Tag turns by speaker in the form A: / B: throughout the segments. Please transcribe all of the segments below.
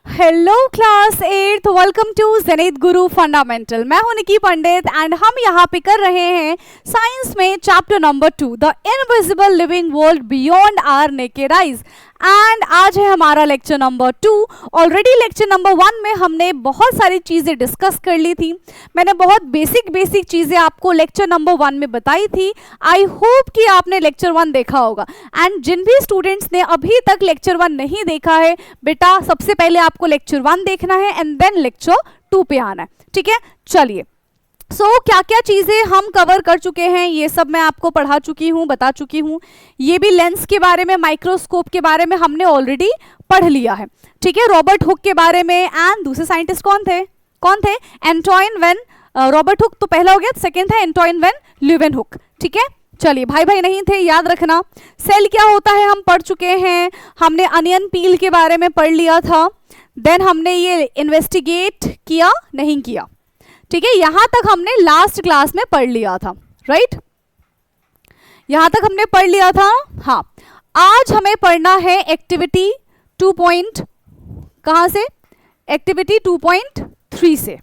A: Hello class 8th, welcome to Zenith Guru Fundamental. मैं हूं निकी पंडित and हम यहाँ पे कर रहे हैं साइंस में chapter number 2 the invisible living world beyond our naked eyes. And आज है हमारा lecture number 2। Already lecture number 1 में हमने बहुत सारी चीज़ें डिस्कस कर ली थी। मैंने बहुत बेसिक चीज़ें आपको लेक्चर नंबर 1 में बताई थी। आई होप कि आपने लेक्चर 1 देखा होगा। एंड जिन भी स्टूडेंट्स ने अभी तक लेक्चर 1 नहीं देखा है, बेटा सबसे पहले आपको लेक्चर 1 देखना है एंड देन लेक्चर 2 पे आना है। ठीक है, चलिए। क्या क्या चीज़ें हम कवर कर चुके हैं ये सब मैं आपको पढ़ा चुकी हूँ, बता चुकी हूँ। ये भी लेंस के बारे में, माइक्रोस्कोप के बारे में हमने ऑलरेडी पढ़ लिया है। ठीक है, रॉबर्ट हुक के बारे में। एंड दूसरे साइंटिस्ट कौन थे? Antoine when. रॉबर्ट हुक तो पहला हो गया, सेकेंड था एंटोइन वेन ल्यूवेनहुक। ठीक है, चलिए। भाई नहीं थे, याद रखना। सेल क्या होता है हम पढ़ चुके हैं। हमने अनियन पील के बारे में पढ़ लिया था। देन हमने ये इन्वेस्टिगेट किया नहीं किया। ठीक है, यहां तक हमने लास्ट क्लास में पढ़ लिया था, राइट? यहां तक हमने पढ़ लिया था। हाँ, आज हमें पढ़ना है एक्टिविटी 2 कहां से? एक्टिविटी 2.3 से।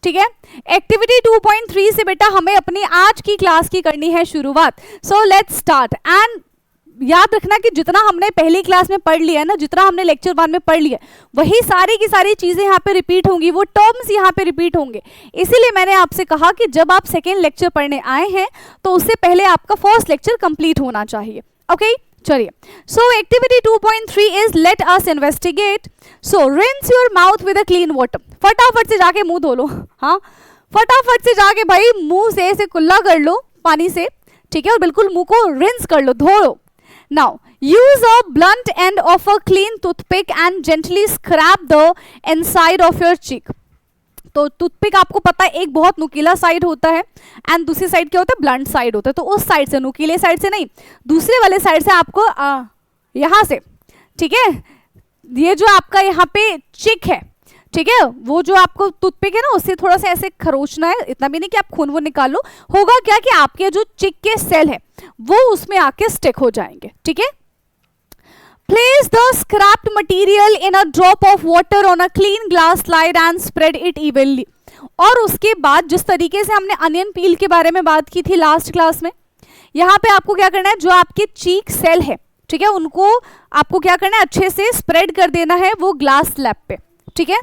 A: ठीक है, एक्टिविटी 2.3 से बेटा हमें अपनी आज की क्लास की करनी है शुरुआत। So let's start. एंड याद रखना कि जितना हमने पहली क्लास में पढ़ लिया है ना, जितना हमने लेक्चर 1 में पढ़ लिया, वही सारी की सारी चीज़ें यहाँ पे रिपीट होंगी, वो टर्म्स यहाँ पे रिपीट होंगे। इसीलिए मैंने आपसे कहा कि जब आप सेकेंड लेक्चर पढ़ने आए हैं तो उससे पहले आपका फर्स्ट लेक्चर कंप्लीट होना चाहिए। ओके, चलिए। सो activity 2.3 is let us investigate. So rinse your mouth with a clean water. फटाफट से जाके मुंह धो लो। हाँ, फटाफट से जाके भाई मुंह से ऐसे कुल्ला कर लो पानी से। ठीक है, और बिल्कुल मुंह को रिंस कर लो, धो लो। Now, use a blunt end of a clean toothpick and gently scrape the inside of your cheek. तो टूथपिक आपको पता है एक बहुत नुकीला साइड होता है एंड दूसरी साइड क्या होता है? ब्लंट साइड होता है। तो उस साइड से, नुकीले साइड से नहीं, दूसरे वाले साइड से आपको यहाँ से, ठीक है, ये जो आपका यहाँ पे चिक है, ठीक है, वो जो आपको टूथपिक है ना, उससे थोड़ा सा ऐसे खरोचना है। इतना भी नहीं कि आप खून वो निकालो। होगा क्या कि आपके जो चिक के सेल है वो उसमें आके स्टिक हो जाएंगे। ठीक है, place the scraped material in a drop of water on a clean glass slide and spread it evenly. और उसके बाद जिस तरीके से हमने अनियन पील के बारे में बात की थी लास्ट क्लास में, यहाँ पे आपको क्या करना है, जो आपके चीक सेल है, ठीक है, उनको आपको क्या करना है, अच्छे से स्प्रेड कर देना है वो ग्लास स्लैब पे। ठीक है,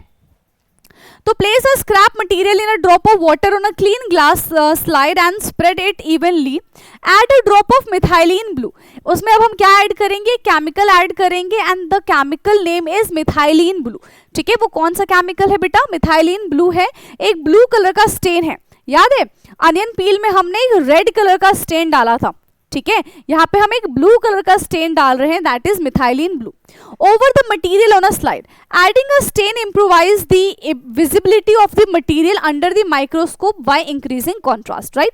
A: तो place a scrap material in a drop of water on a clean glass slide and spread it evenly. Add a drop of methylene blue. उसमें अब हम क्या ऐड करेंगे? केमिकल ऐड करेंगे and the chemical name is methylene blue. ठीक है, वो कौन सा केमिकल है बेटा? मिथाइलिन ब्लू है। एक ब्लू कलर का स्टेन है, याद है? अनियन पील में हमने एक रेड कलर का स्टेन डाला था। ठीक है, यहाँ पे हम एक ब्लू कलर का स्टेन डाल रहे हैं, that is methylene blue. Over the material on a slide, adding a stain improvise the visibility of the material under the microscope by increasing contrast. Right,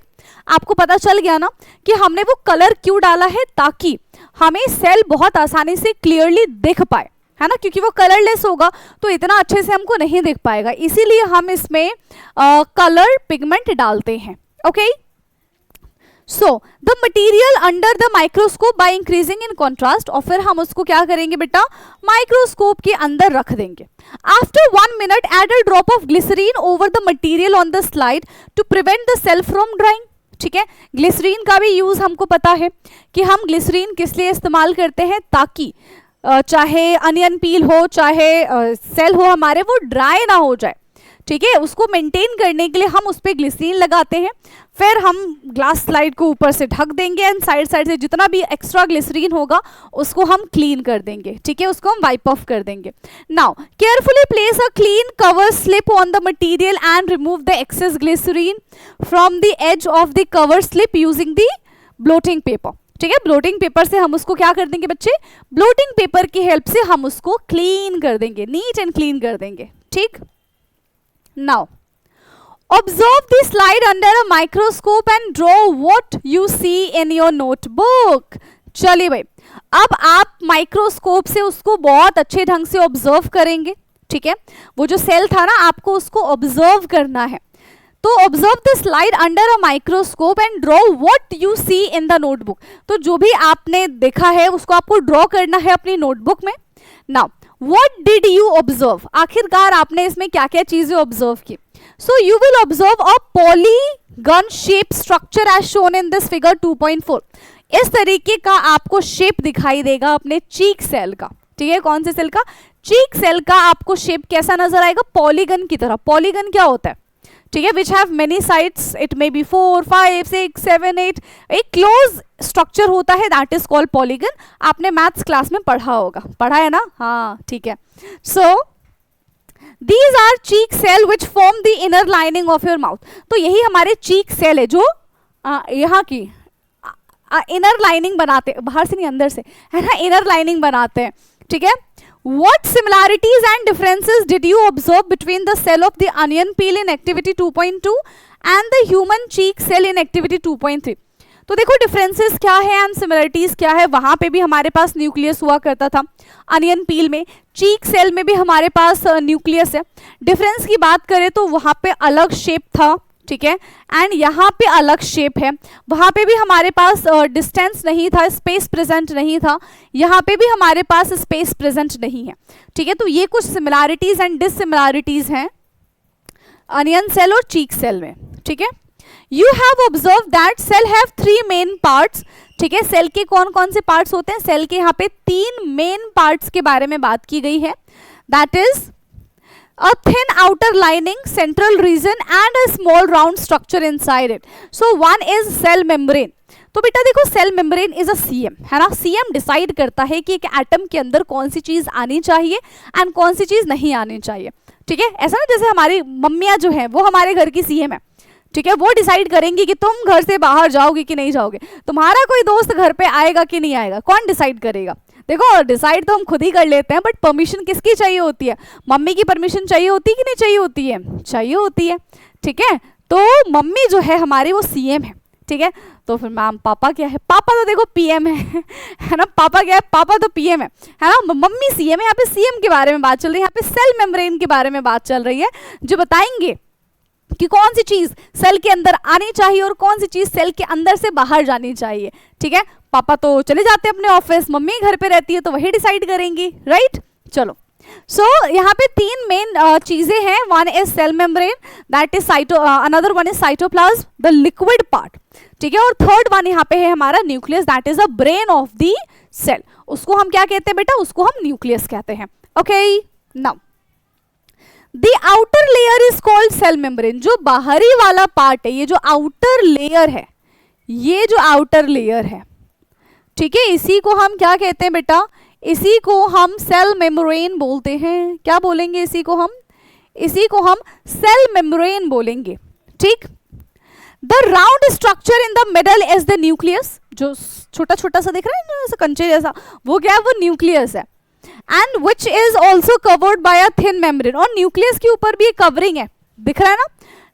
A: आपको पता चल गया ना कि हमने वो कलर क्यों डाला है? ताकि हमें सेल बहुत आसानी से क्लियरली दिख पाए, है ना? क्योंकि वो कलरलेस होगा तो इतना अच्छे से हमको नहीं दिख पाएगा, इसीलिए हम इसमें कलर पिगमेंट डालते हैं। Okay, so the material under the microscope by increasing in contrast, और फिर हम उसको क्या करेंगे बेटा? माइक्रोस्कोप के अंदर रख देंगे। After 1 minute add a drop of glycerine over the material on the slide to prevent the cell from drying. ठीक है, ग्लिसरीन का भी यूज हमको पता है कि हम ग्लिसरीन किस लिए इस्तेमाल करते हैं, ताकि चाहे अनियन पील हो, चाहे सेल हो हमारे, वो ड्राई ना हो जाए। ठीक है, उसको मेंटेन करने के लिए हम उस पर ग्लिसरीन लगाते हैं। फिर हम ग्लास स्लाइड को ऊपर से ढक देंगे एंड साइड से जितना भी एक्स्ट्रा ग्लिसरीन होगा उसको हम क्लीन कर देंगे। ठीक है, उसको हम वाइप ऑफ कर देंगे। Now carefully place a clean cover slip on the material and remove the excess glycerine from the edge of the cover slip using the blotting paper. ठीक है, ब्लोटिंग पेपर से हम उसको क्या कर देंगे बच्चे? ब्लोटिंग पेपर की हेल्प से हम उसको क्लीन कर देंगे, नीट एंड क्लीन कर देंगे। ठीक, now observe the slide under a microscope and draw what you see in your notebook। चलिए भाई, अब आप माइक्रोस्कोप से उसको बहुत अच्छे ढंग से ऑब्जर्व करेंगे। ठीक है, वो जो सेल था ना, आपको उसको ऑब्जर्व करना है। तो observe the slide under a microscope and draw what you see in the notebook. तो जो भी आपने देखा है उसको आपको ड्रॉ करना है अपनी नोटबुक में। Now what did you observe, आखिरकार आपने इसमें क्या क्या चीजें ऑब्जर्व की. So you will observe a polygon shape structure as shown in this figure 2.4. इस तरीके का आपको शेप दिखाई देगा अपने चीक सेल का. ठीक है, कौन से सेल का, चीक सेल का आपको शेप कैसा नजर आएगा, पॉलीगन की तरह. पॉलीगन क्या होता है, ठीक है, which have many sides, it may be 4, 5, 6, 7, 8. एक क्लोज स्ट्रक्चर होता है, दैट इज कॉल्ड पॉलीगन. आपने मैथ्स क्लास में पढ़ा होगा, पढ़ा है ना, हाँ ठीक है. So these are cheek cell which form the inner lining of your mouth. तो यही हमारे चीक सेल है जो यहाँ की इनर लाइनिंग बनाते, बाहर से नहीं अंदर से, है ना, इनर लाइनिंग बनाते हैं. ठीक है. What similarities and differences did you observe between the cell of the onion peel in activity 2.2 and the human cheek cell in activity 2.3? तो देखो डिफरेंसेस क्या है एंड सिमिलरिटीज क्या है. वहां पे भी हमारे पास न्यूक्लियस हुआ करता था अनियन पील में, चीक सेल में भी हमारे पास न्यूक्लियस है. डिफरेंस की बात करें तो वहां पे अलग शेप था, ठीक है, एंड यहाँ पे अलग शेप है. वहाँ पे भी हमारे पास डिस्टेंस नहीं था, स्पेस प्रेजेंट नहीं था. यहाँ पे भी हमारे पास स्पेस प्रेजेंट नहीं है. ठीक है, तो ये कुछ सिमिलैरिटीज एंड डिससिमिलैरिटीज हैं अनियन सेल और चीक सेल में. ठीक है. You have observe that cell have 3 main parts. ठीक है, सेल के कौन कौन से पार्ट्स होते हैं, सेल के यहाँ पे 3 मेन पार्ट्स के बारे में बात की गई है. That is a thin outer lining, central region and a small round structure inside it. So one is cell membrane. तो बेटा देखो cell membrane is a CM, है ना. सीएम डिसाइड करता है कि एक एटम के अंदर कौन सी चीज आनी चाहिए एंड कौन सी चीज नहीं आनी चाहिए. ठीक है, ऐसा ना जैसे हमारी मम्मियाँ जो है वो हमारे घर की सीएम है. ठीक है, वो डिसाइड करेंगी कि तुम घर से बाहर जाओगे कि नहीं जाओगे. तुम्हारा कोई दोस्त घर पे आएगा कि नहीं आएगा, कौन डिसाइड करेगा. देखो डिसाइड तो हम खुद ही कर लेते हैं, बट परमिशन किसकी चाहिए होती है, मम्मी की परमिशन चाहिए होती है कि नहीं चाहिए होती है, चाहिए होती है. ठीक है, तो मम्मी जो है हमारी वो सीएम है. ठीक है, तो फिर मैम पापा क्या है, पापा तो देखो पीएम है ना. पापा क्या है, पापा तो पीएम है ना. मम्मी सीएम है. यहाँ पे सीएम के बारे में बात चल रही है, यहाँ पे सेल मेम्ब्रेन के बारे में बात चल रही है, जो बताएंगे कि कौन सी चीज सेल के अंदर आनी चाहिए और कौन सी चीज सेल के अंदर से बाहर जानी चाहिए. ठीक है, पापा तो चले जाते हैं अपने ऑफिस, मम्मी घर पे रहती है, तो वही डिसाइड करेंगी, राइट. चलो, सो यहाँ पे 3 मेन चीजें हैं. One is cell membrane, that is another one is cytoplasm, the liquid part. ठीक है, और थर्ड वन यहाँ पे है हमारा nucleus, that is a brain of the cell. उसको हम क्या कहते हैं बेटा, उसको हम न्यूक्लियस कहते हैं. Okay, now the outer layer is called cell membrane. जो बाहरी वाला पार्ट है, ये जो आउटर लेयर है, ये जो आउटर लेयर है, ठीक है, इसी को हम क्या कहते हैं बेटा, इसी को हम सेल मेम्ब्रेन बोलते हैं. क्या बोलेंगे इसी को हम, इसी को हम सेल मेम्ब्रेन बोलेंगे. ठीक. The round structure in the middle is the nucleus. जो छोटा छोटा सा दिख रहा है ना, कंचे जैसा, वो क्या है, वो न्यूक्लियस है. And which is also covered by a thin membrane. और न्यूक्लियस के ऊपर भी एक कवरिंग है, दिख रहा है ना,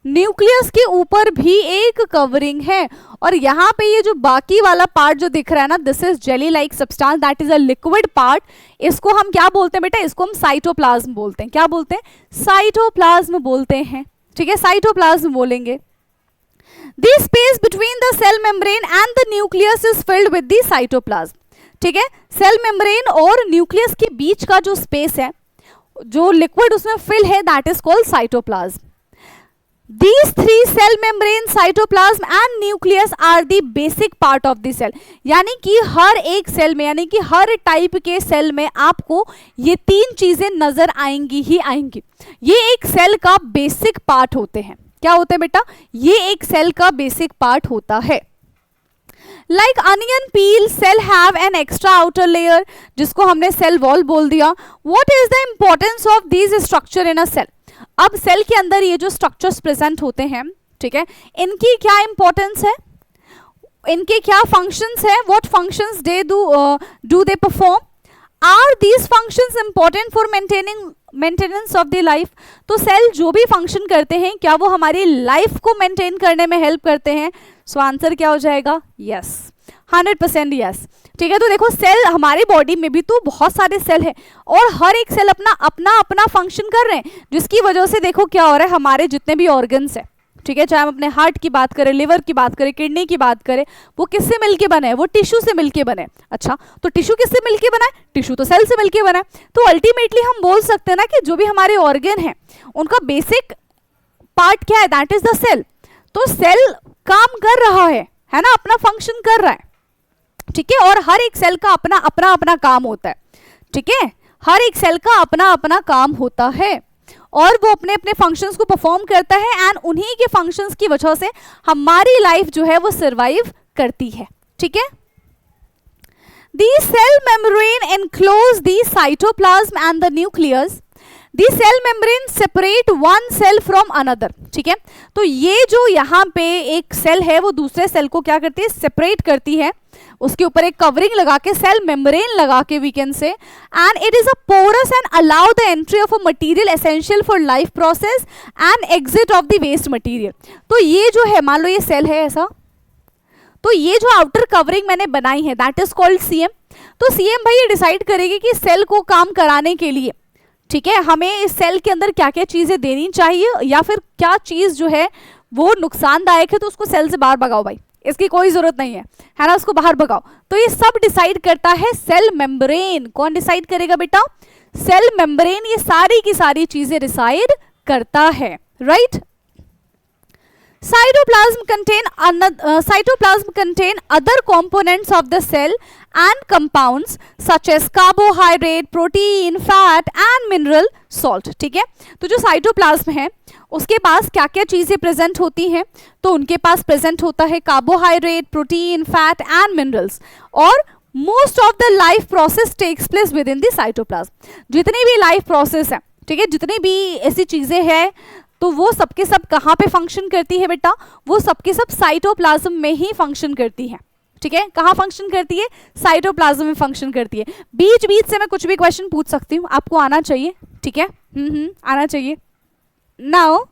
A: न्यूक्लियस के ऊपर भी एक कवरिंग है. और यहाँ पे ये जो बाकी वाला पार्ट जो दिख रहा है ना, this is jelly like substance, that is a liquid part. इसको हम क्या बोलते हैं बेटा, इसको हम साइटोप्लाज्म बोलते हैं. क्या बोलते हैं, साइटोप्लाज्म बोलते हैं. ठीक है, साइटोप्लाज्म बोलेंगे. The space between the cell membrane and the nucleus is filled with the cytoplasm. ठीक है, सेल मेम्ब्रेन और न्यूक्लियस के बीच का जो स्पेस है, जो लिक्विड उसमें फिल है, that is called cytoplasm. These 3 cell membrane, cytoplasm and nucleus are the basic part of the cell. यानी कि हर एक सेल में, यानी कि हर टाइप के सेल में आपको ये 3 चीजें नजर आएंगी ही आएंगी. ये एक सेल का बेसिक पार्ट होते हैं. क्या होते हैं बेटा, ये एक सेल का बेसिक पार्ट होता है. Like onion peel, cell have an extra outer layer, जिसको हमने सेल वॉल बोल दिया. What is the importance of these structure in a cell? अब सेल के अंदर ये जो स्ट्रक्चर्स प्रेजेंट होते हैं, ठीक है, इनकी क्या इंपॉर्टेंस है, इनके क्या फंक्शंस है, what functions they do they perform, are these functions important for maintenance of the life. तो सेल जो भी फंक्शन करते हैं, क्या वो हमारी लाइफ को मेंटेन करने में हेल्प करते हैं. सो आंसर क्या हो जाएगा, यस, 100% यस. ठीक है, तो देखो सेल हमारी बॉडी में भी तो बहुत सारे सेल है और हर एक सेल अपना अपना अपना फंक्शन कर रहे हैं, जिसकी वजह से देखो क्या हो रहा है, हमारे जितने भी ऑर्गन्स है, ठीक है, चाहे हम अपने हार्ट की बात करें, लिवर की बात करें, किडनी की बात करें, वो किससे मिलके बने हैं? वो टिश्यू से मिलके बने। अच्छा, तो टिश्यू किससे मिलके बना है? टिश्यू तो सेल से मिलके बना है। तो अल्टीमेटली हम बोल सकते हैं ना कि जो भी हमारे ऑर्गन है उनका बेसिक पार्ट क्या है? That is the cell. तो सेल काम कर रहा है ना, अपना फंक्शन कर रहा है, ठीक है, और हर एक सेल का अपना अपना अपना काम होता है, ठीक है, हर एक सेल का अपना अपना काम होता है और वो अपने अपने फंक्शंस को परफॉर्म करता है एंड उन्हीं के फंक्शंस की वजह से हमारी लाइफ जो है वो सरवाइव करती है, ठीक है। The cell membrane enclose the cytoplasm and the nucleus. The cell membrane separate one cell from another, ठीक है। तो ये जो यहाँ पे एक सेल है वो दूसरे सेल को क्या करती है? सेपरेट करती है, उसके ऊपर एक कवरिंग लगा के, सेल मेम्ब्रेन लगा के we can say, and it is a porous and allow the entry of a material essential for life process and exit of the waste material. तो ये जो है, मान लो ये सेल है ऐसा, तो ये जो आउटर कवरिंग मैंने बनाई है दैट इज कॉल्ड सीएम। तो सीएम भाई ये डिसाइड करेगी कि सेल को काम कराने के लिए, ठीक है, हमें इस सेल के अंदर क्या क्या चीजें देनी चाहिए या फिर क्या चीज जो है वो नुकसानदायक है तो उसको सेल से बाहर भगाओ भाई, इसकी कोई जरूरत नहीं है ना, उसको बाहर भगाओ। तो ये सब डिसाइड करता है सेल मेम्ब्रेन। कौन डिसाइड करेगा बेटा? सेल मेम्ब्रेन ये सारी की सारी चीजें डिसाइड करता है, right. Cytoplasm contain other components of the cell and compounds such as carbohydrate, protein, fat and mineral salt, ठीक है। तो जो साइटोप्लाज्म है उसके पास क्या क्या चीजें प्रेजेंट होती हैं? तो उनके पास प्रेजेंट होता है carbohydrate, protein, fat and minerals, और most of the life process takes place within the cytoplasm. जितनी भी लाइफ प्रोसेस है, ठीक है, जितनी भी ऐसी चीजें हैं तो वो सबके सब कहाँ पे फंक्शन करती है बेटा? वो सबके सब साइटोप्लाज्म में ही फंक्शन करती है, ठीक है। कहाँ फंक्शन करती है? साइटोप्लाज्म में फंक्शन करती है। बीच बीच से मैं कुछ भी क्वेश्चन पूछ सकती हूँ, आपको आना चाहिए, ठीक है, आना चाहिए। Now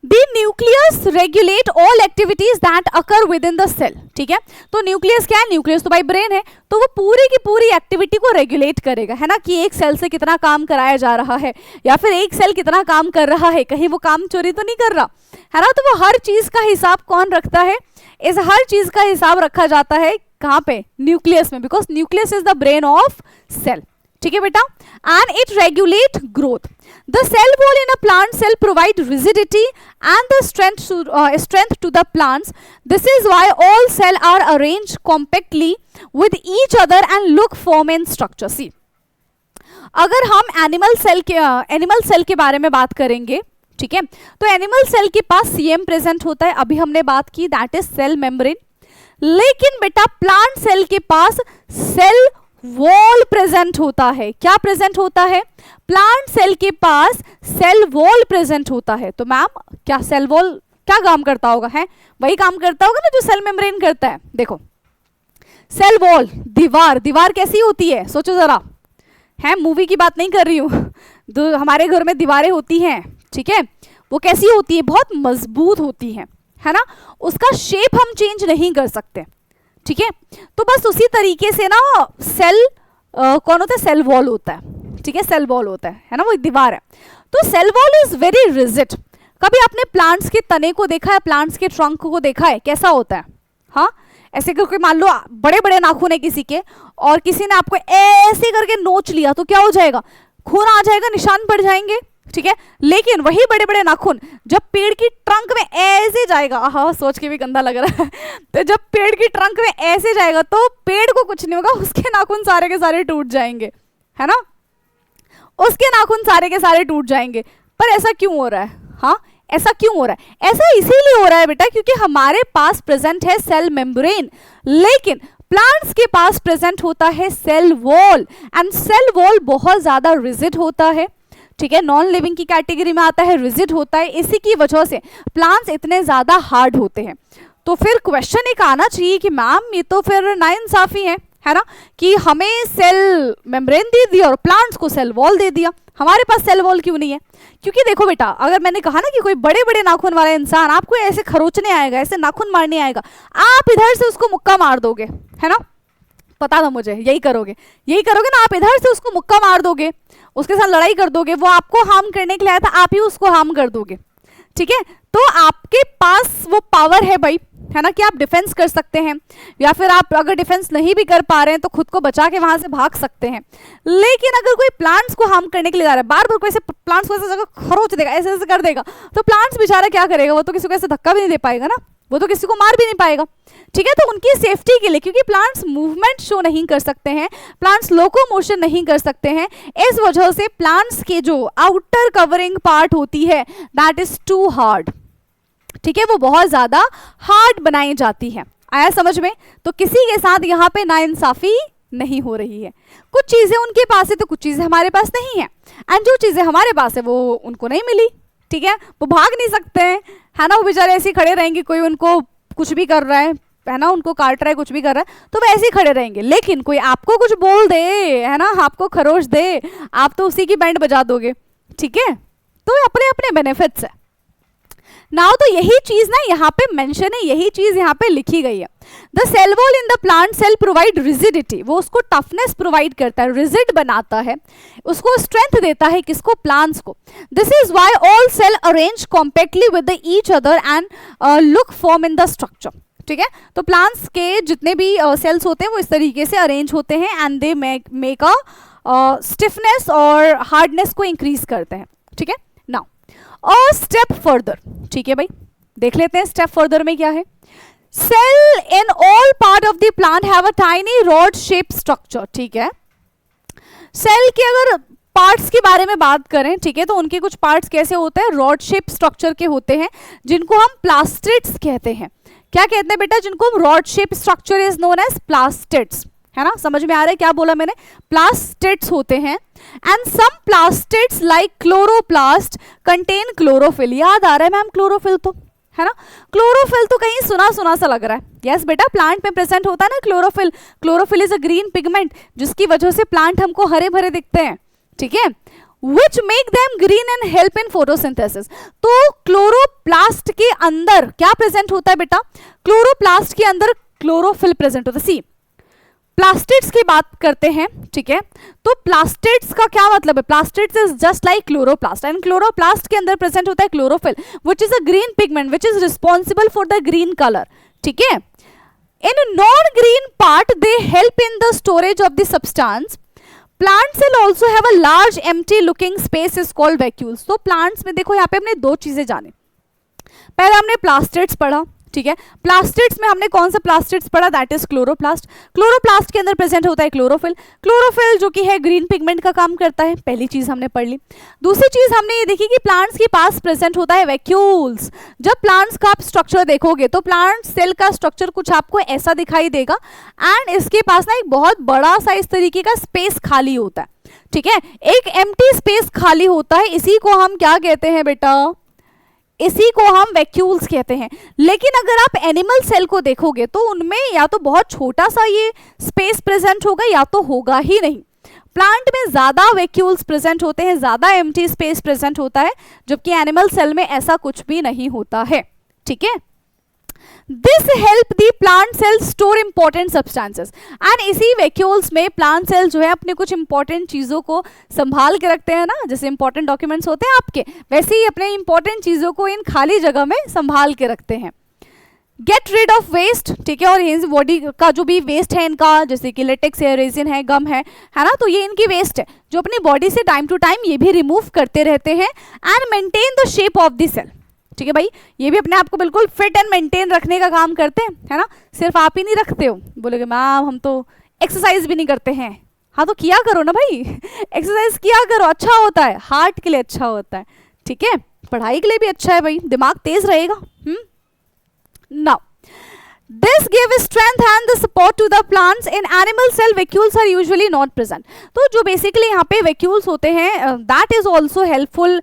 A: The nucleus regulate all activities that occur within the cell, ठीक है। तो न्यूक्लियस क्या है? न्यूक्लियस तो भाई ब्रेन है, तो वो पूरी की पूरी एक्टिविटी को रेगुलेट करेगा, है ना, कि एक सेल से कितना काम कराया जा रहा है या फिर एक सेल कितना काम कर रहा है, कहीं वो काम चोरी तो नहीं कर रहा, है ना। तो वो हर चीज का हिसाब कौन रखता है? इस हर चीज का हिसाब रखा जाता है कहाँ पे? न्यूक्लियस में, because nucleus is the brain of cell, ठीक है बेटा। And it regulate growth. The cell wall in a plant cell provide rigidity and the strength to the plants. This is why all cell are arranged compactly with each other and look form in structure. See, अगर हम animal cell के बारे में बात करेंगे, ठीक है, तो एनिमल सेल के पास सीएम प्रेजेंट होता है, अभी हमने बात की, दैट इज सेल मेम्ब्रेन। लेकिन बेटा प्लांट सेल के पास सेल वॉल प्रेजेंट होता है। क्या प्रेजेंट होता है? प्लांट सेल के पास सेल वॉल प्रेजेंट होता है। तो मैम क्या सेल वॉल क्या काम करता होगा? है वही काम करता होगा ना जो सेल मेम्ब्रेन करता है। देखो सेल वॉल, दीवार कैसी होती है? सोचो जरा, है मूवी की बात नहीं कर रही हूँ, हमारे घर में दीवारें होती हैं, ठीक है, वो कैसी होती है? बहुत मजबूत होती है ना, उसका शेप हम चेंज नहीं कर सकते, ठीक है। तो बस उसी तरीके से ना सेल कौन होता है? सेल वॉल होता है, ठीक है, सेल वॉल होता है ना, वो एक दीवार है। तो cell wall is very rigid. कभी आपने प्लांट्स के तने को देखा है, प्लांट्स के ट्रंक को देखा है, कैसा होता है? हाँ, ऐसे करके मान लो बड़े बड़े नाखून है किसी के और किसी ने आपको ऐसे करके नोच लिया तो क्या हो जाएगा? खून आ जाएगा, निशान पड़ जाएंगे, ठीक है। लेकिन वही बड़े बड़े नाखून जब पेड़ की ट्रंक में ऐसे जाएगा, हाँ सोच के भी गंदा लग रहा है, तो जब पेड़ की ट्रंक में ऐसे जाएगा तो पेड़ को कुछ नहीं होगा, उसके नाखून सारे के सारे टूट जाएंगे, है ना, उसके नाखून सारे के सारे टूट जाएंगे। पर ऐसा क्यों हो रहा है? हाँ, ऐसा क्यों हो रहा है? ऐसा इसीलिए हो रहा है बेटा क्योंकि हमारे पास प्रेजेंट है सेल मेम्ब्रेन, लेकिन प्लांट्स के पास प्रेजेंट होता है cell wall, and cell wall बहुत ज्यादा रिजिड होता है, ठीक है, नॉन लिविंग की कैटेगरी में आता है, रिजिड होता है। इसी की वजह से प्लांट्स इतने ज्यादा हार्ड होते हैं। तो फिर क्वेश्चन एक आना चाहिए कि मैम ये तो फिर नाइंसाफी है ना, कि हमें सेल मेम्ब्रेन दे दिया और प्लांट्स को सेल वॉल दे दिया, हमारे पास सेल वॉल क्यों नहीं है? क्योंकि देखो बेटा, अगर मैंने कहा ना कि कोई बड़े बड़े नाखून वाला इंसान आपको ऐसे खरोचने आएगा, ऐसे नाखून मारने आएगा, आप इधर से उसको मुक्का मार दोगे, है ना, पता था मुझे यही करोगे ना, आप इधर से उसको मुक्का मार दोगे, उसके साथ लड़ाई कर दोगे, वो आपको हार्म करने के लिए आया था, आप ही उसको हार्म कर दोगे, ठीक है। तो आपके पास वो पावर है भाई, है ना, कि आप डिफेंस कर सकते हैं, या फिर आप अगर डिफेंस नहीं भी कर पा रहे हैं तो खुद को बचा के वहां से भाग सकते हैं। लेकिन अगर कोई प्लांट्स को हार्म करने के लिए जा रहा है, बार बार कोई ऐसे प्लांट्स को ऐसे जगह खरोच देगा, ऐसे ऐसे कर देगा, तो प्लांट्स बेचारा क्या करेगा, वो तो किसी को ऐसे धक्का भी नहीं दे पाएगा ना, वो तो किसी को मार भी नहीं पाएगा, ठीक है। तो उनकी सेफ्टी के लिए, क्योंकि प्लांट्स मूवमेंट शो नहीं कर सकते हैं, प्लांट्स लोकोमोशन नहीं कर सकते हैं, इस वजह से प्लांट्स के जो आउटर कवरिंग पार्ट होती है दैट इज टू हार्ड, ठीक है, वो बहुत ज्यादा हार्ड बनाई जाती है। आया समझ में? तो किसी के साथ यहाँ पे नाइंसाफी नहीं हो रही है। कुछ चीजें उनके पास है तो कुछ चीजें हमारे पास नहीं है, एंड जो चीजें हमारे पास है वो उनको नहीं मिली, ठीक है, वो भाग नहीं सकते हैं, है ना, वो बेचारे ऐसे ही खड़े रहेंगे, कोई उनको कुछ भी कर रहा है ना, उनको काट रहा है, कुछ भी कर रहा है, तो वो ऐसे ही खड़े रहेंगे। लेकिन कोई आपको कुछ बोल दे, है ना, आपको खरोच दे, आप तो उसी की बैंड बजा दोगे, ठीक है। तो अपने अपने बेनिफिट्स है। नाउ तो यही चीज ना यहाँ पे मेंशन है, यही चीज यहाँ पे लिखी गई है। The cell wall in the plant cell provide rigidity, वो उसको टफनेस प्रोवाइड करता है, रिजिड बनाता है, उसको स्ट्रेंथ देता है, किसको, प्लांट्स को। This is why all cell arrange compactly with each other and look form in the structure, ठीक है। तो प्लांट्स के जितने भी सेल्स होते हैं वो इस तरीके से अरेंज होते हैं, and they make a stiffness और हार्डनेस को इंक्रीज करते हैं, ठीक है। नाउ और स्टेप फर्दर, ठीक है भाई, देख लेते हैं स्टेप फर्दर में क्या है। Cell in all part of the plant have a tiny rod shape structure, ठीक है। सेल के अगर पार्ट्स के बारे में बात करें, ठीक है, तो उनके कुछ पार्ट्स कैसे होते हैं, रॉड शेप स्ट्रक्चर के होते हैं, जिनको हम प्लास्टिड्स कहते हैं। क्या कहते हैं बेटा, जिनको हम rod shape structure is known as plastids, है ना, समझ में आ रहा है क्या बोला मैंने, प्लास्टिड्स होते हैं। And some plastids like chloroplast contain chlorophyll, याद आ रहा है मैम क्लोरोफिल, तो है ना, क्लोरोफिल तो कहीं सुना सुना सा लग रहा है। यस बेटा, प्लांट में प्रेजेंट होता है ना chlorophyll, chlorophyll is a green pigment, जिसकी वजह से प्लांट हमको हरे भरे दिखते हैं, ठीक है, which make them green and help in photosynthesis। तो क्लोरोप्लास्ट के अंदर क्या प्रेजेंट होता है बेटा, क्लोरोप्लास्ट के अंदर क्लोरोफिल प्रेजेंट होता है। सी प्लास्टिड्स की बात करते हैं, ठीक है, तो प्लास्टिड्स का क्या मतलब है, plastids is just like chloroplast, and chloroplast के अंदर प्रेजेंट होता है chlorophyll which is a green pigment which is responsible for the green colour, ठीक है। In non green part they help in the storage of the substance. Plant cell also have a large empty looking space is called vacuoles. तो plants में देखो यहाँ पे हमने दो चीजें जाने, पहले हमने प्लास्टिड्स पढ़ा, ठीक है, प्लास्टिड्स में हमने कौन सा प्लास्टिड्स पढ़ा, दैट इज क्लोरोप्लास्ट। क्लोरोप्लास्ट के अंदर प्रेजेंट होता है क्लोरोफिल, क्लोरोफिल जो कि है ग्रीन पिगमेंट का काम करता है, पहली चीज हमने पढ़ ली। दूसरी चीज हमने ये देखी कि प्लांट्स के पास प्रेजेंट होता है वैक्यूल्स। जब प्लांट्स का आप स्ट्रक्चर देखोगे तो प्लांट सेल का स्ट्रक्चर कुछ आपको ऐसा दिखाई देगा, एंड इसके पास ना एक बहुत बड़ा सा इस तरीके का स्पेस खाली होता है, ठीक है, एक एम्प्टी स्पेस खाली होता है, इसी को हम क्या कहते हैं बेटा, इसी को हम वैक्यूल्स कहते हैं। लेकिन अगर आप एनिमल सेल को देखोगे तो उनमें या तो बहुत छोटा सा ये स्पेस प्रेजेंट होगा या तो होगा ही नहीं। प्लांट में ज्यादा वैक्यूल्स प्रेजेंट होते हैं, ज्यादा एम्प्टी स्पेस प्रेजेंट होता है, जबकि एनिमल सेल में ऐसा कुछ भी नहीं होता है, ठीक है। This help the plant cell store important substances, and इसी वैक्यूल्स में प्लांट सेल जो है अपने कुछ इंपॉर्टेंट चीजों को संभाल के रखते हैं ना, जैसे इंपॉर्टेंट डॉक्यूमेंट्स होते हैं आपके, वैसे ही अपने इंपॉर्टेंट चीजों को इन खाली जगह में संभाल के रखते हैं। गेट रिड ऑफ वेस्ट, ठीक है, और ये बॉडी का जो भी वेस्ट है इनका, जैसे कि लेटेक्स है, रेजिन है, गम है ना, तो ये इनकी वेस्ट है जो अपनी बॉडी से टाइम टू टाइम ये भी रिमूव करते रहते हैं, and maintain the shape of the cell, ठीक है भाई, ये भी अपने आप को बिल्कुल फिट एंड मेंटेन रखने का काम करते हैं, है ना। सिर्फ आप ही नहीं रखते हो, बोलोगे मैम हम तो एक्सरसाइज भी नहीं करते हैं, हाँ तो किया करो ना भाई, एक्सरसाइज किया करो, अच्छा होता है, हार्ट के लिए अच्छा होता है, ठीक है, पढ़ाई के लिए भी अच्छा है भाई, दिमाग तेज रहेगा। Now this give strength and the support to the plants. In animal cell vacuoles are usually not present। तो जो बेसिकली यहाँ पे vacuoles होते हैं that is also helpful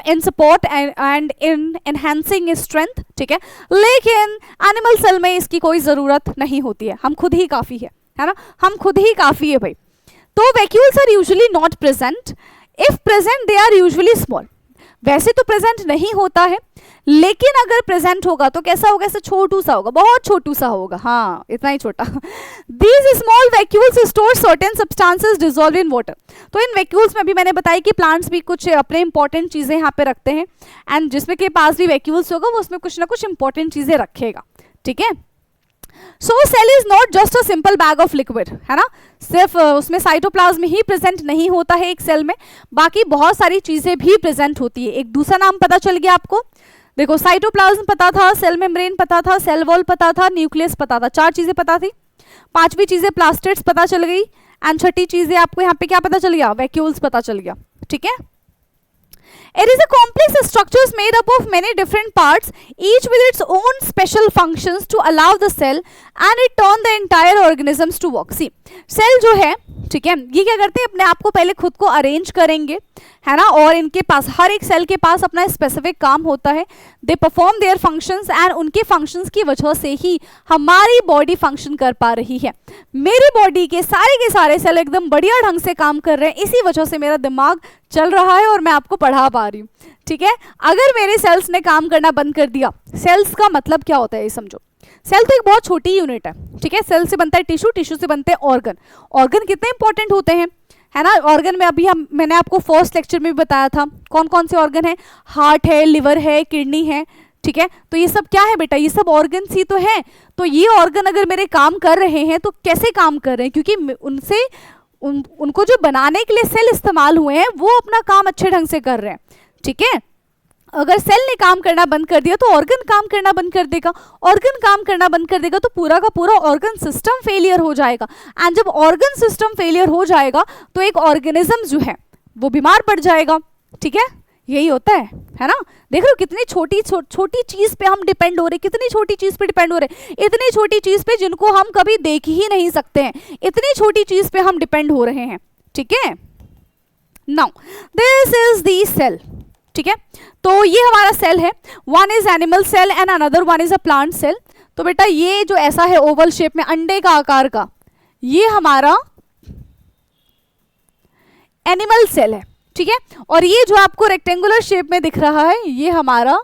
A: in support and in enhancing strength, ठीक है, लेकिन एनिमल सेल में इसकी कोई ज़रूरत नहीं होती है, हम खुद ही काफ़ी है ना, हम खुद ही काफ़ी है भाई। तो vacuoles are usually not present, if present they are usually small। वैसे तो प्रेजेंट नहीं होता है, लेकिन अगर प्रेजेंट होगा तो कैसा होगा, ऐसे छोटू सा होगा, बहुत छोटू सा होगा, हाँ इतना ही छोटा। These small vacuoles store certain substances dissolve in water. तो इन वैक्यूल्स में भी मैंने बताया कि प्लांट्स भी कुछ अपने इंपॉर्टेंट चीजें यहाँ पे रखते हैं, एंड जिसमें के पास भी वैक्यूल्स होगा वो उसमें कुछ ना कुछ इंपॉर्टेंट चीजें रखेगा, ठीक है। So cell is not just a simple bag of liquid, है ना, सिर्फ उसमें साइटोप्लाज्म ही प्रेजेंट नहीं होता है एक सेल में, बाकी बहुत सारी चीजें भी प्रेजेंट होती है। एक दूसरा नाम पता चल गया आपको, देखो साइटोप्लाज्म पता था, सेल मेम्ब्रेन पता था, सेल वॉल पता था, न्यूक्लियस पता था, 4 चीजें पता थी। 5वीं चीजें प्लास्टिड्स पता चल गई, एंड 6ठी चीजें आपको यहाँ पे क्या पता चल गया, वैक्यूल्स पता चल गया, ठीक है। It is a complex structures made up of many different parts, each with its own special functions to allow the cell and it turn the entire organisms to work. See, cell जो है, ठीक है, ये क्या करते हैं, अपने आप को पहले खुद को अरेंज करेंगे, है ना, और इनके पास हर एक सेल के पास अपना स्पेसिफिक काम होता है। They perform their functions and उनके फंक्शंस की वजह से ही हमारी बॉडी फंक्शन कर पा रही है। मेरी बॉडी के सारे सेल एकदम बढ़िया ढंग से काम कर रहे हैं, इसी वजह से मेरा दिमाग चल रहा है और मैं आपको पढ़ा पा रही हूँ, ठीक है। अगर मेरे सेल्स ने काम करना बंद कर दिया, सेल्स का मतलब क्या होता है ये समझो। सेल तो एक बहुत छोटी यूनिट है, ठीक है। सेल से बनता है टिश्यू, टिश्यू से बनते हैं ऑर्गन। ऑर्गन कितने इंपॉर्टेंट होते हैं, है ना। ऑर्गन में अभी मैंने आपको फर्स्ट लेक्चर में भी बताया था कौन कौन से ऑर्गन है, हार्ट है, लिवर है, किडनी है, ठीक है। तो ये सब क्या है बेटा, ये सब ऑर्गन ही तो है। तो ये ऑर्गन अगर मेरे काम कर रहे हैं तो कैसे काम कर रहे हैं, क्योंकि उनसे उनको जो बनाने के लिए सेल इस्तेमाल हुए हैं वो अपना काम अच्छे ढंग से कर रहे हैं, ठीक है। अगर सेल ने काम करना बंद कर दिया तो ऑर्गन काम करना बंद कर देगा, ऑर्गन काम करना बंद कर देगा तो पूरा का पूरा ऑर्गन सिस्टम फेलियर हो जाएगा, एंड जब ऑर्गन सिस्टम फेलियर हो जाएगा तो एक ऑर्गेनिज्म जो है वो बीमार पड़ जाएगा, ठीक है। यही होता है ना। देख रहे हो कितनी छोटी चीज पे हम डिपेंड हो रहे, कितनी छोटी चीज पे डिपेंड हो रहे, इतनी छोटी चीज पे जिनको हम कभी देख ही नहीं सकते हैं, इतनी छोटी चीज पे हम डिपेंड हो रहे हैं, ठीक है। Now this is the cell, ठीक है। तो ये हमारा सेल है, one is animal cell and another one is a plant cell. तो बेटा ये जो ऐसा है ओवल शेप में अंडे का आकार का, ये हमारा एनिमल सेल है, ठीक है। और ये जो आपको रेक्टेंगुलर शेप में दिख रहा है ये हमारा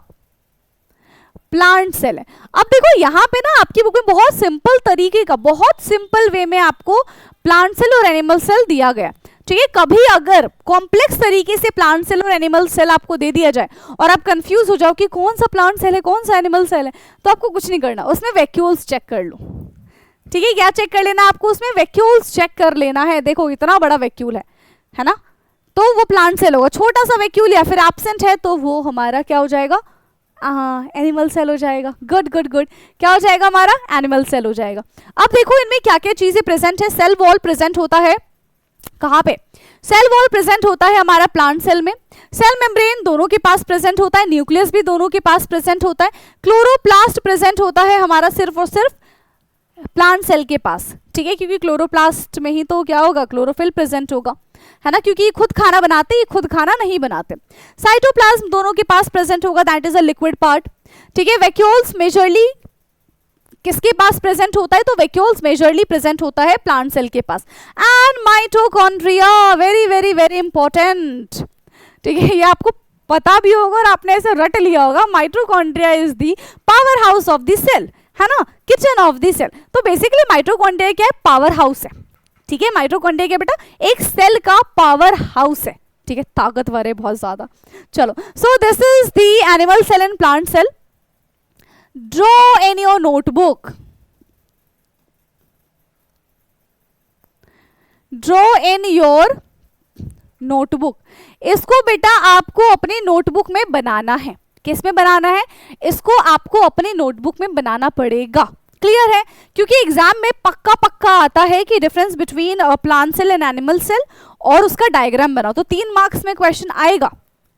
A: प्लांट सेल है। अब देखो यहाँ पे ना आपकी बुक में बहुत सिंपल तरीके का, बहुत सिंपल वे में आपको प्लांट सेल और एनिमल सेल दिया गया, ठीक है। कभी अगर कॉम्प्लेक्स तरीके से प्लांट सेल और एनिमल सेल आपको दे दिया जाए और आप कंफ्यूज हो जाओ कि कौन सा प्लांट सेल है कौन सा एनिमल सेल है, तो आपको कुछ नहीं करना, उसमें वैक्यूल्स चेक कर लो, ठीक है। क्या चेक कर लेना आपको, उसमें वैक्यूल्स चेक कर लेना है। देखो इतना बड़ा वैक्यूल है ना, तो वो प्लांट सेल होगा। छोटा सा वैक्यूल या फिर एब्सेंट है तो वो हमारा क्या हो जाएगा, एनिमल सेल हो जाएगा। गुड गुड गुड, क्या हो जाएगा हमारा, एनिमल सेल हो जाएगा। अब देखो इनमें क्या क्या चीजें प्रेजेंट है। सेल वॉल प्रेजेंट होता है कहाँ पे, सेल वॉल प्रेजेंट होता है हमारा प्लांट सेल में, सेल मेम्ब्रेन दोनों के पास प्रेजेंट होता है, न्यूक्लियस भी दोनों के पास प्रेजेंट होता है, क्लोरोप्लास्ट प्रेजेंट होता है हमारा सिर्फ और सिर्फ प्लांट सेल के पास, ठीक है। क्योंकि क्लोरोप्लास्ट में ही तो क्या होगा, क्लोरोफिल प्रेजेंट होगा, है ना, क्योंकि ये खुद खाना बनाते, ये खुद खाना नहीं बनाते। साइटोप्लाज्म दोनों के पास प्रेजेंट होगा, that is a liquid part, ठीक है। वैक्यूल्स मेजरली किसके पास प्रेजेंट होता है, तो वैक्यूल्स मेजरली प्रेजेंट होता है प्लांट सेल के पास। And mitochondria, very very very important, ठीक है। ये आपको पता भी होगा और आपने ऐसे रट लिया होगा, mitochondria is the power house of the cell, है ना, किचन ऑफ द सेल। तो बेसिकली माइटोकॉन्ड्रिया क्या है, पावर हाउस है, ठीक है। माइटोकॉन्ड्रिया क्या बेटा, एक सेल का पावर हाउस है, ठीक है, ताकतवर है बहुत ज्यादा। चलो, so this is the animal cell and plant cell. Draw in your notebook, draw in your notebook. इसको बेटा आपको अपनी नोटबुक में बनाना है। किस में बनाना है, इसको आपको अपनी नोटबुक में बनाना पड़ेगा। क्लियर है, क्योंकि एग्जाम में पक्का आता है कि difference between plant cell and animal cell, और उसका डायग्राम बनाओ, तो 3 मार्क्स में क्वेश्चन आएगा।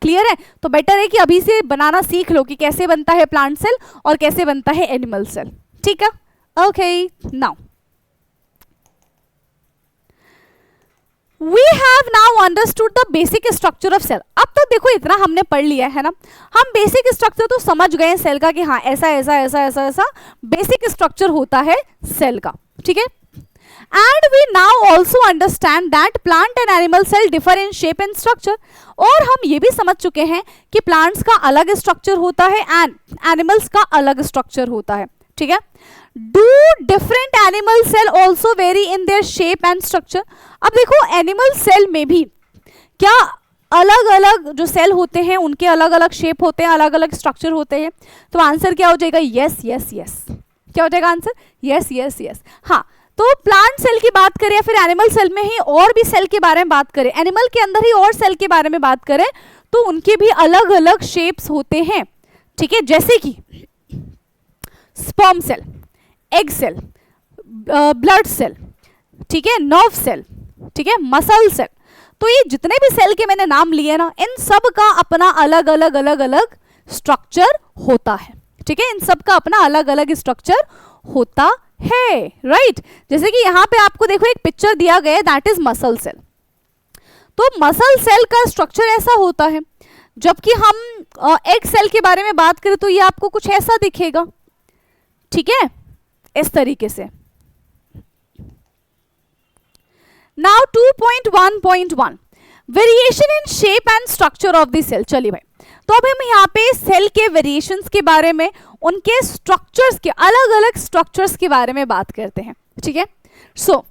A: क्लियर है, तो बेटर है कि अभी से बनाना सीख लो कि कैसे बनता है प्लांट सेल और कैसे बनता है एनिमल सेल, ठीक है। Okay, now we have now understood the basic structure of cell. अब तो देखो इतना हमने पढ़ लिया है ना, हम बेसिक स्ट्रक्चर तो समझ गए सेल का कि हाँ ऐसा ऐसा ऐसा ऐसा ऐसा बेसिक स्ट्रक्चर होता है सेल का, ठीक है। And we now also understand that plant and animal cell differ in shape and structure. और हम ये भी समझ चुके हैं कि प्लांट्स का अलग स्ट्रक्चर होता है एंड एनिमल्स का अलग स्ट्रक्चर होता है, ठीक है. Do different animal cell also vary in their shape and structure. अब देखो एनिमल सेल में भी क्या अलग अलग जो सेल होते हैं उनके अलग अलग शेप होते हैं, अलग अलग स्ट्रक्चर होते हैं. तो आंसर क्या हो जाएगा? Yes yes yes. क्या हो जाएगा आंसर? Yes yes yes. हाँ, तो प्लांट सेल की बात करें या फिर एनिमल सेल में ही और भी सेल के बारे में बात करें, एनिमल के अंदर ही और सेल के बारे में बात करें तो उनके भी अलग अलग शेप्स होते हैं, ठीक है. जैसे कि sperm cell, egg cell, blood cell, ठीक है, नर्व सेल, ठीक है, मसल सेल. तो ये जितने भी सेल के मैंने नाम लिए ना, इन सब का अपना अलग अलग अलग अलग स्ट्रक्चर होता है, ठीक है. इन सब का अपना अलग अलग स्ट्रक्चर होता है, राइट. जैसे कि यहाँ पे आपको देखो एक पिक्चर दिया गया है, दैट इज मसल सेल. तो मसल सेल का स्ट्रक्चर ऐसा होता है, जबकि हम एग सेल के बारे में बात करें तो ये आपको कुछ ऐसा दिखेगा, ठीक है, इस तरीके से. Now 2.1.1 variation in shape and structure of the cell. चलिए भाई, तो अब हम यहाँ पे सेल के वेरिएशंस के बारे में, उनके स्ट्रक्चर्स के अलग अलग स्ट्रक्चर्स के बारे में बात करते हैं, ठीक है. So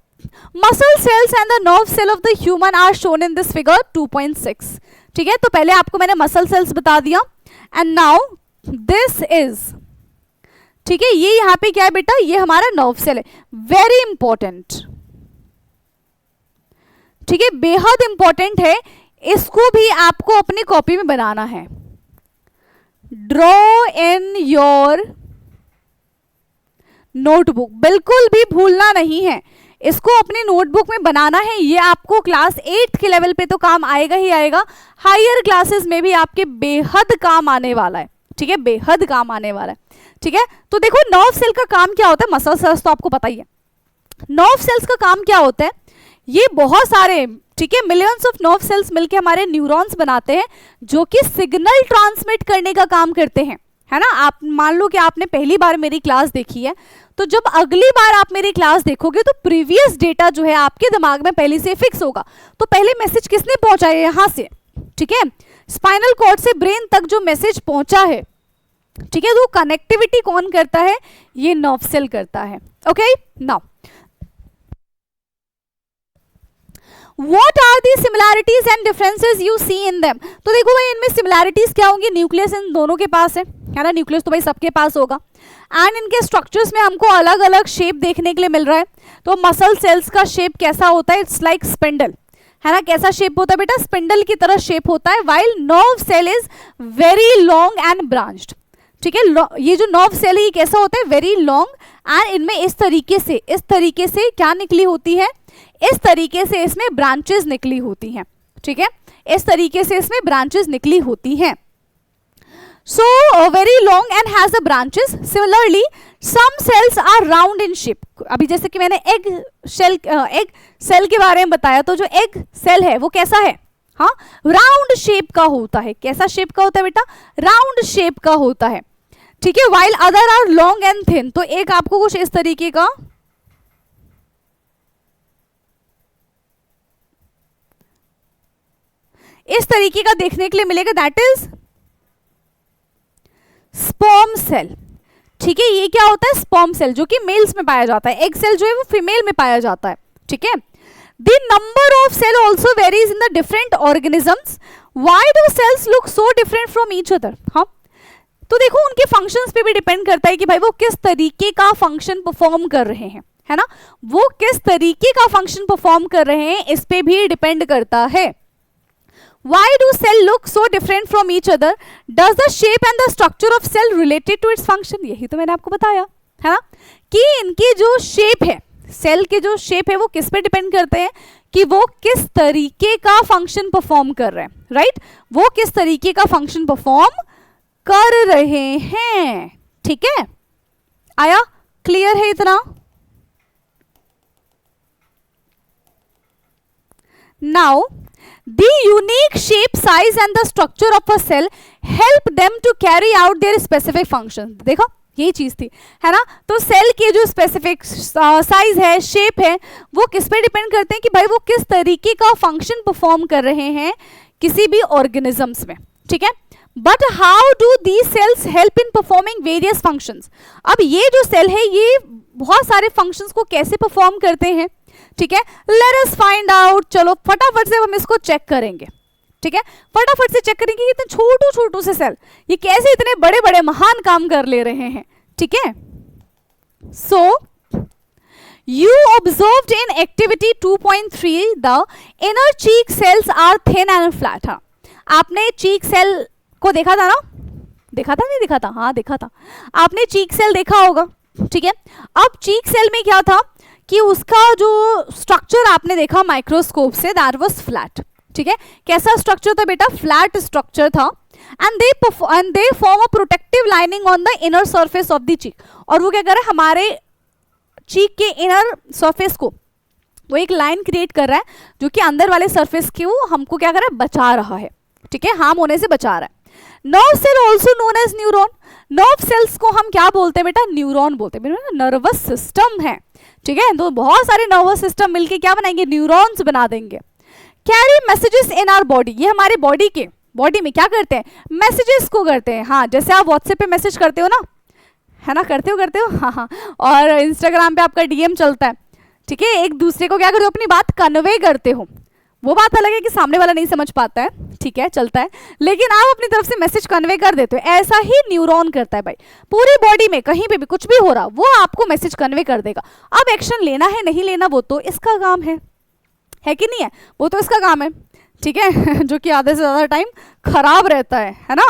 A: muscle cells and the nerve cell of the human are shown in this figure 2.6, ठीक है. तो पहले आपको मैंने मसल सेल्स बता दिया एंड नाउ दिस इज, ठीक है, ये यहाँ पे क्या है बेटा? ये हमारा नर्व सेल है. वेरी इंपॉर्टेंट, ठीक है, बेहद इंपॉर्टेंट है. इसको भी आपको अपनी कॉपी में बनाना है. ड्रॉ इन योर नोटबुक, बिल्कुल भी भूलना नहीं है. इसको अपनी नोटबुक में बनाना है. ये आपको क्लास 8 के लेवल पे तो काम आएगा ही आएगा, हायर क्लासेस में भी आपके बेहद काम आने वाला है, ठीक है, बेहद काम आने वाला है, ठीक है. तो देखो नर्व सेल का काम क्या होता है, मसल सेल्स तो आपको पता ही है. नर्व सेल्स का काम क्या होता है? ये बहुत सारे, ठीक है, मिलियंस ऑफ नर्व सेल्स मिलके हमारे न्यूरॉन्स बनाते हैं जो कि सिग्नल ट्रांसमिट करने का काम करते हैं, है ना. आप मान लो कि आपने पहली बार मेरी क्लास देखी है, तो जब अगली बार आप मेरी क्लास देखोगे तो प्रीवियस डेटा जो है आपके दिमाग में पहले से फिक्स होगा. तो पहले मैसेज किसने पहुंचाया? यहाँ से, ठीक है, स्पाइनल कॉर्ड से ब्रेन तक जो मैसेज पहुंचा है, ठीक है, तो कनेक्टिविटी कौन करता है? ये नर्व सेल करता है. Okay, now What are the similarities and differences you see in them? तो देखो भाई इनमें सिमिलैरिटीज क्या होंगी? न्यूक्लियस इन दोनों के पास है ना, न्यूक्लियस तो भाई सबके पास होगा. एंड इनके स्ट्रक्चर्स में हमको अलग अलग शेप देखने के लिए मिल रहा है. तो मसल सेल्स का शेप कैसा होता है? इट्स लाइक स्पिंडल, है ना. कैसा शेप होता है बेटा? स्पिंडल की तरह शेप होता है. While nerve cell is very long and branched, ठीक है. ये जो नर्व सेल है ये कैसा होता है? Very long. एंड इनमें इस तरीके से क्या निकली होती है? इस तरीके से इसमें ब्रांचेस निकली होती हैं, ठीक है, इस तरीके से इसमें ब्रांचेस निकली होती हैं. So very long and has the branches. Similarly some cells are round in shape. अभी जैसे कि मैंने एग सेल के बारे में बताया, तो जो एग सेल है वो कैसा है? हाँ, राउंड शेप का होता है. कैसा शेप का होता है बेटा? राउंड शेप का होता है, ठीक है. While other are long and thin. तो एक आपको कुछ इस तरीके का, इस तरीके का देखने के लिए मिलेगा, दैट इज स्पर्म सेल, ठीक है. ये क्या होता है? स्पर्म सेल, जो कि मेल्स में पाया जाता है. एग सेल जो है वो फीमेल में पाया जाता है, ठीक है. The number of cell also varies in the different organisms. Why do cells look so different from each other? हाँ, तो देखो उनके फंक्शंस पे भी डिपेंड करता है कि भाई वो किस तरीके का फंक्शन परफॉर्म कर रहे हैं, है ना. वो किस तरीके का फंक्शन परफॉर्म कर रहे हैं इस पे भी डिपेंड करता है. Why do cell look so different from each other? Does the shape and the structure of cell related to its function? यही तो मैंने आपको बताया, है ना, कि इनकी जो शेप है, सेल के जो शेप है वो किस पे डिपेंड करते हैं? कि वो किस तरीके का फंक्शन परफॉर्म कर रहे हैं, राइट. वो किस तरीके का फंक्शन परफॉर्म कर रहे हैं, ठीक है. आया? क्लियर है इतना? Now the unique shape, size and the structure of a cell help them to carry out their specific functions. देखो यही चीज थी, है ना। तो सेल के जो स्पेसिफिक साइज है, शेप है, वो किस पे डिपेंड करते हैं कि भाई वो किस तरीके का फंक्शन परफॉर्म कर रहे हैं किसी भी ऑर्गेनिजम्स में, ठीक है। But how do these cells help in performing various functions. अब ये जो सेल है ये बहुत सारे फंक्शंस को कैसे परफॉर्म करते हैं, ठीक है। Let us find out. चलो फटाफट से हम इसको चेक करेंगे, ठीक है। फटाफट से चेक करेंगे इतने छोटू छोटू से सेल ये कैसे इतने बड़े बड़े महान काम कर ले रहे हैं, ठीक है। सो you observed in activity 2.3 the inner cheek cells are thin and flat। हाँ, आपने चीक सेल को देखा था ना, देखा था नहीं देखा था, हाँ देखा था, आपने चीक सेल देखा होगा, ठीक है। अब चीक सेल में क्या था कि उसका जो स्ट्रक्चर आपने देखा माइक्रोस्कोप से, दैट वाज फ्लैट, ठीक है। कैसा स्ट्रक्चर था बेटा, फ्लैट स्ट्रक्चर था। And they form a protective lining on the inner surface of the cheek. और वो क्या कर रहा है, हमारे चीक के इनर सरफेस को वो एक लाइन क्रिएट कर रहा है जो कि अंदर वाले सरफेस को हमको क्या कर रहा है, बचा रहा है, ठीक है, हार्म होने से बचा रहा है। Nerve cell also known as neuron. Nerve cells को हम क्या बोलते हैं बेटा, न्यूरॉन बोलते हैं। नर्वस सिस्टम है, ठीक है, तो बहुत सारे नर्वस सिस्टम मिलके क्या बनाएंगे, न्यूरॉन्स बना देंगे। Carry messages in our body, ये हमारे बॉडी में क्या करते हैं, मैसेजेस को करते हैं। हाँ, जैसे आप व्हाट्सएप पे मैसेज करते हो ना, है ना, करते हो हाँ हाँ, और इंस्टाग्राम पे आपका डीएम चलता है, ठीक है, एक दूसरे को क्या करते हो, अपनी बात कन्वे करते हो। वो बात अलग है कि सामने वाला नहीं समझ पाता है, ठीक है, चलता है, लेकिन आप अपनी तरफ से मैसेज कन्वे कर देते हो। ऐसा ही न्यूरॉन करता है भाई, पूरी बॉडी में कहीं पे भी कुछ भी हो रहा वो आपको मैसेज कन्वे कर देगा। अब एक्शन लेना है नहीं लेना वो तो इसका काम है कि नहीं है, वो तो इसका काम है, ठीक है जो कि आधे से ज़्यादा टाइम खराब रहता है ना।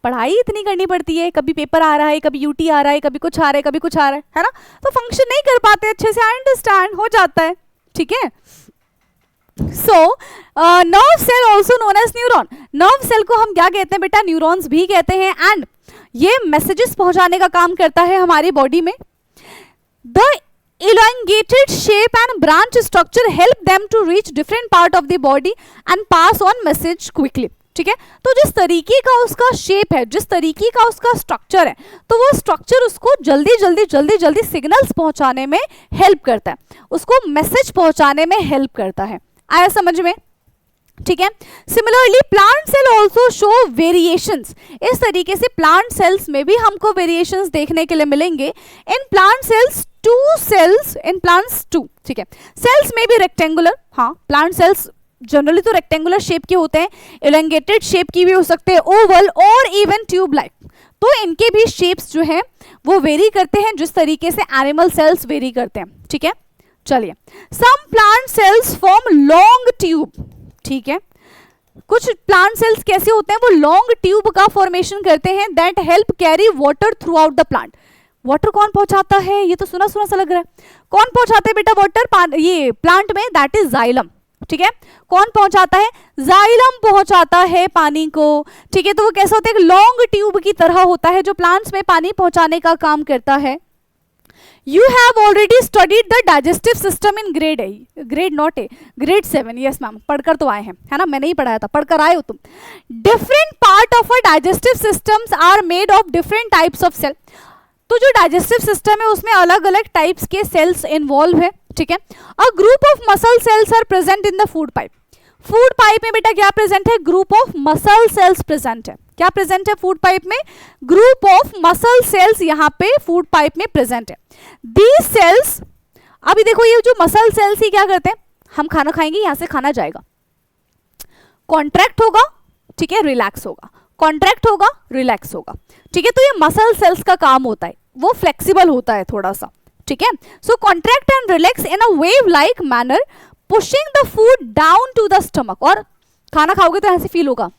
A: पढ़ाई इतनी करनी पड़ती है, कभी पेपर आ रहा है, कभी यूटी आ रहा है, कभी कुछ आ रहा है, कभी कुछ आ रहा है ना, तो फंक्शन नहीं कर पाते अच्छे से। आई अंडरस्टैंड, हो जाता है, ठीक है। So nerve cell also known as neuron. Nerve cell को हम क्या कहते हैं बेटा, न्यूरॉन्स भी कहते हैं। एंड ये मैसेजेस पहुंचाने का काम करता है हमारी बॉडी में। The elongated shape and branch structure help them to reach different part of the body and pass on message quickly, ठीक है। तो जिस तरीके का उसका शेप है, जिस तरीके का उसका स्ट्रक्चर है, तो वो स्ट्रक्चर उसको जल्दी सिग्नल्स पहुंचाने में हेल्प करता है, उसको मैसेज पहुंचाने में हेल्प करता है। आया समझ में, ठीक है। Similarly plant cell also show variations. इस तरीके से प्लांट सेल्स में भी हमको वेरिएशंस देखने के लिए मिलेंगे। In plant cells too cells, in plants too, ठीक है। सेल्स में भी रेक्टेंगुलर, हाँ प्लांट सेल्स जनरली तो रेक्टेंगुलर शेप के होते हैं, एलोंगेटेड शेप की भी हो सकते हैं, ओवल और इवन ट्यूब लाइक। तो इनके भी शेप्स जो हैं वो वेरी करते हैं जिस तरीके से एनिमल सेल्स वेरी करते हैं, ठीक है। चलिए, some plant cells form long tube, ठीक है। कुछ प्लांट सेल्स कैसे होते हैं, वो लॉन्ग ट्यूब का फॉर्मेशन करते हैं that help carry water through out the plant. Water कौन पहुंचाता है, ये तो सुना सुना सा लग रहा है, कौन पहुंचाता है बेटा वाटर, ये प्लांट में, दैट इज जाइलम, ठीक है। कौन पहुंचाता है, जाइलम पहुंचाता है पानी को, ठीक है। तो वो कैसा होता है, लॉन्ग ट्यूब की तरह होता है जो प्लांट्स में पानी पहुंचाने का काम करता है। You have already studied the digestive system in grade 7, yes ma'am, पढ़कर तो आए हैं, है ना, मैंने ही पढ़ाया था, पढ़कर आए हो तुम। Different part of a digestive systems are made of different types of cell। तो जो डाइजेस्टिव सिस्टम है उसमें अलग अलग टाइप्स के सेल्स इन्वॉल्व है, ठीक है। A group of muscle cells are present in the food pipe. Food pipe में बेटा क्या प्रेजेंट है, group of muscle cells present है। क्या प्रेजेंट है फूड पाइप में, ग्रुप ऑफ मसल सेल्स यहाँ पे फूड पाइप में प्रेजेंट है। दीज सेल्स, अभी देखो ये जो मसल सेल्स ही क्या करते हैं, हम खाना खाएंगे, यहां से खाना जाएगा, कॉन्ट्रैक्ट होगा, ठीक है, रिलैक्स होगा, कॉन्ट्रैक्ट होगा, रिलैक्स होगा, ठीक है। तो ये मसल सेल्स का काम होता है, वो फ्लेक्सिबल होता है थोड़ा सा, ठीक है। So contract and relax in a wave like manner, pushing the food down to the stomach. और खाना खाओगे तो ऐसे फील होगा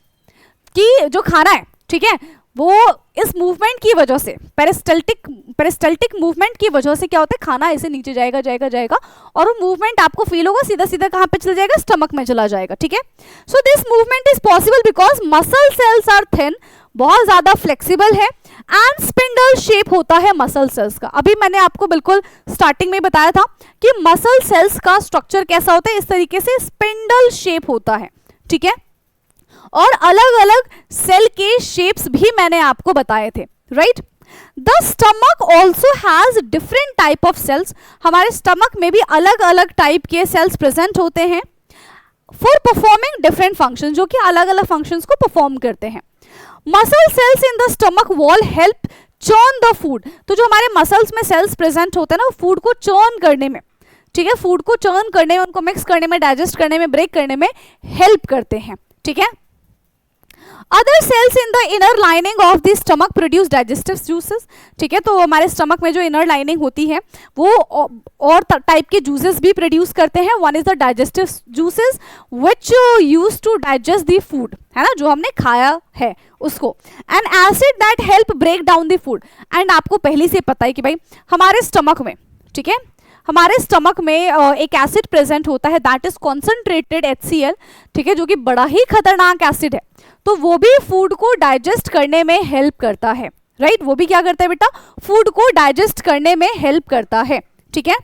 A: कि जो खाना है, ठीक है, वो इस मूवमेंट की वजह से, पेरिस्टल्टिक मूवमेंट की वजह से क्या होता है, खाना ऐसे नीचे जाएगा जाएगा जाएगा, और वो मूवमेंट आपको फील होगा सीधा सीधा कहाँ पे चला जाएगा, स्टमक में चला जाएगा, ठीक है। So this movement is possible because muscle cells are thin, बहुत ज्यादा फ्लेक्सिबल है, एंड स्पिंडल शेप होता है मसल सेल्स का। अभी मैंने आपको बिल्कुल स्टार्टिंग में बताया था कि मसल सेल्स का स्ट्रक्चर कैसा होता है, इस तरीके से स्पिंडल शेप होता है, ठीक है। और अलग अलग सेल के शेप्स भी मैंने आपको बताए थे, right. The stomach also has different type of cells, हमारे स्टमक में भी अलग अलग टाइप के सेल्स प्रेजेंट होते हैं फॉर परफॉर्मिंग डिफरेंट फंक्शन, जो कि अलग अलग फंक्शंस को परफॉर्म करते हैं. Muscle cells in the stomach wall help churn the food, तो जो हमारे मसल्स में सेल्स प्रेजेंट होते हैं ना, वो फूड को चर्न करने में, ठीक है, फूड को चर्न करने में, उनको मिक्स करने में, डाइजेस्ट करने में, ब्रेक करने में हेल्प करते हैं. ठीक है. Other sales in the inner lining of the stomach produce digestive juices, ठीक है, तो हमारे स्टमक में जो इनर लाइनिंग होती है वो और टाइप के जूसेस भी प्रोड्यूस करते हैं. One is the digestive juices which use to digest the food, है ना, जो हमने खाया है उसको. And acid that help break down the food. And आपको पहले से पता है कि भाई हमारे स्टमक में, ठीक है, हमारे स्टमक में एक एसिड प्रेजेंट होता है दैट इज कॉन्सेंट्रेटेड HCl, ठीक है, जो कि बड़ा ही खतरनाक एसिड है. तो वो भी फूड को डाइजेस्ट करने में हेल्प करता है, राइट, वो भी क्या करता है बेटा, फूड को डाइजेस्ट करने में हेल्प करता है. ठीक है.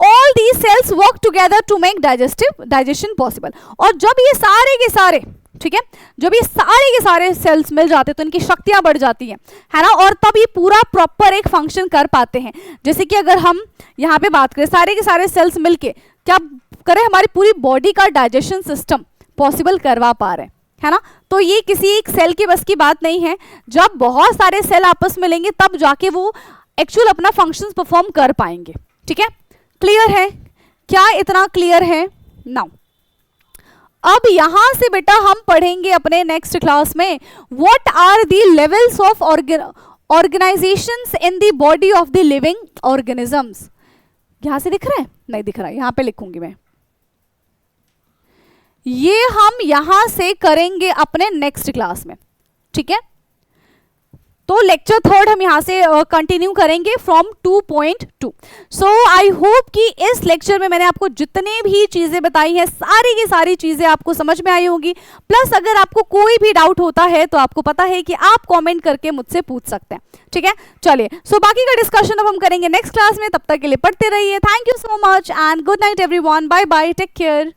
A: All these cells work together to make digestion possible. और जब ये सारे के सारे, ठीक है, जब ये सारे के सारे सेल्स मिल जाते हैं तो इनकी शक्तियां बढ़ जाती हैं, है ना, और तब ये पूरा प्रॉपर एक फंक्शन कर पाते हैं. जैसे कि अगर हम यहाँ पे बात करें, सारे के सारे सेल्स मिलके क्या करें, हमारी पूरी बॉडी का डाइजेशन सिस्टम पॉसिबल करवा पा रहे हैं, है ना. तो ये किसी एक सेल के बस की बात नहीं है. जब बहुत सारे सेल आपस में लेंगे तब जाके वो एक्चुअल अपना फंक्शंस परफॉर्म कर पाएंगे. ठीक है. क्लियर है? क्या इतना क्लियर है? नाउ अब यहां से बेटा हम पढ़ेंगे अपने नेक्स्ट क्लास में what are the levels of organisations in the body of the living organisms. यहां से दिख रहा है? नहीं दिख रहा है, यहां पे लिखूंगी मैं. ये हम यहां से करेंगे अपने नेक्स्ट क्लास में. ठीक है. तो लेक्चर 3 हम यहां से कंटिन्यू करेंगे फ्रॉम 2.2. सो आई होप कि इस लेक्चर में मैंने आपको जितने भी चीजें बताई हैं सारी की सारी चीजें आपको समझ में आई होगी. प्लस अगर आपको कोई भी डाउट होता है तो आपको पता है कि आप कमेंट करके मुझसे पूछ सकते हैं. ठीक है. चलिए, सो बाकी का डिस्कशन अब हम करेंगे नेक्स्ट क्लास में. तब तक के लिए पढ़ते रहिए. Thank you so much and good night everyone. Bye bye. Take care.